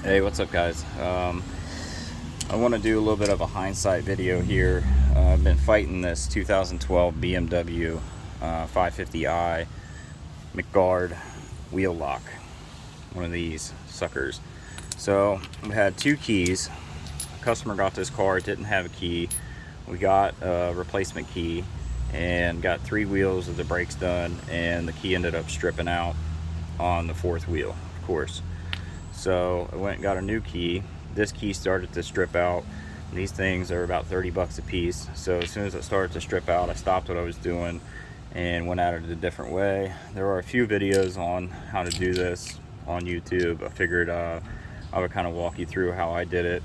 Hey, what's up guys? I want to do a little bit of a hindsight video here. I've been fighting this 2012 BMW 550i Mcgard wheel lock, one of these suckers. So we had two keys. A customer got this car, didn't have a key. We got a replacement key and got three wheels of the brakes done, and the key ended up stripping out on the fourth wheel, of course. So I went and got a new key. This key started to strip out. These things are about 30 bucks a piece. So as soon as it started to strip out, I stopped what I was doing and went at it a different way. There are a few videos on how to do this on YouTube. I figured I would kind of walk you through how I did it.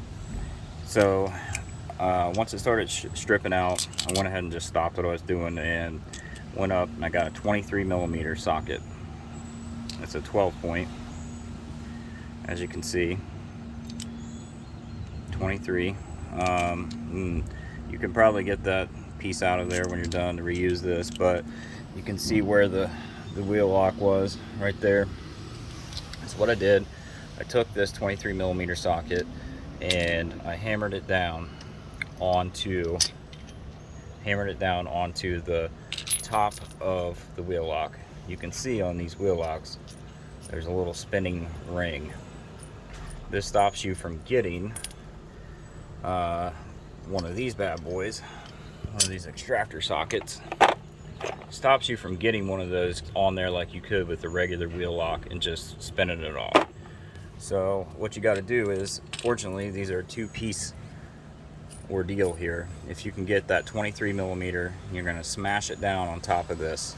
So once it started stripping out, I went ahead and just stopped what I was doing and went up and I got a 23mm socket. It's a 12 point. As you can see, 23. You can probably get that piece out of there when you're done to reuse this, but you can see where the wheel lock was right there. That's what I did. I took this 23mm socket and I hammered it down onto the top of the wheel lock. You can see on these wheel locks there's a little spinning ring. This stops you from getting one of these bad boys, one of these extractor sockets. Stops you from getting one of those on there like you could with the regular wheel lock and just spinning it off. So what you got to do is, fortunately, these are a two-piece ordeal here. If you can get that 23mm, you're going to smash it down on top of this,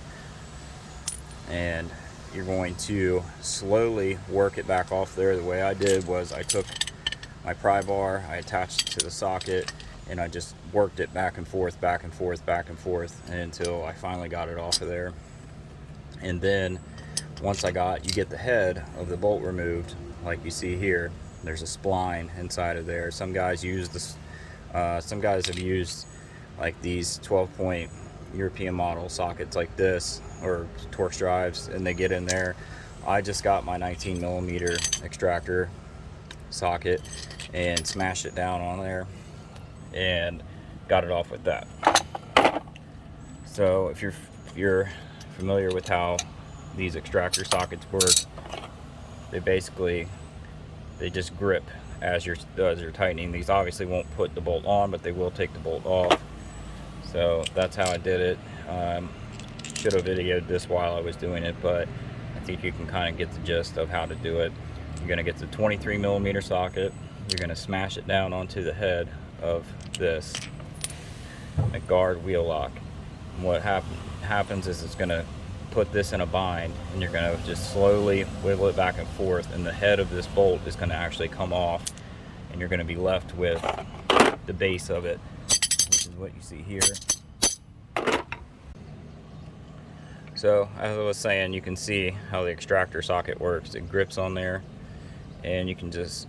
and you're going to slowly work it back off there. The way I did was I took my pry bar, I attached it to the socket, and I just worked it back and forth, back and forth, back and forth until I finally got it off of there. And then once you get the head of the bolt removed, like you see here, there's a spline inside of there. Some guys use this, some guys have used like these 12-point European model sockets like this, or Torx drives, and they get in there. I just got my 19mm extractor socket and smashed it down on there and got it off with that. So if you're familiar with how these extractor sockets work, they just grip as you're tightening. These obviously won't put the bolt on, but they will take the bolt off. So that's how I did it. Should have videoed this while I was doing it, but I think you can kind of get the gist of how to do it. You're going to get the 23mm socket. You're going to smash it down onto the head of this Mcgard wheel lock. And what happens is it's going to put this in a bind, and you're going to just slowly wiggle it back and forth, and the head of this bolt is going to actually come off, and you're going to be left with the base of it, which is what you see here. So as I was saying, you can see how the extractor socket works. It grips on there, and you can just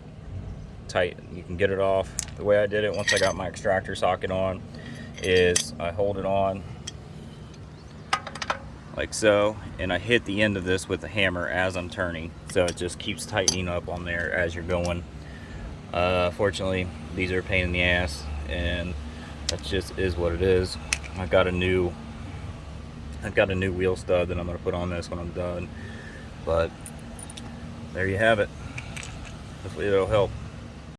you can get it off. The way I did it once I got my extractor socket on is I hold it on like so, and I hit the end of this with a hammer as I'm turning, so it just keeps tightening up on there as you're going. Fortunately, these are a pain in the ass, and that just is what it is. I've got a new wheel stud that I'm going to put on this when I'm done, but there you have it. Hopefully it'll help.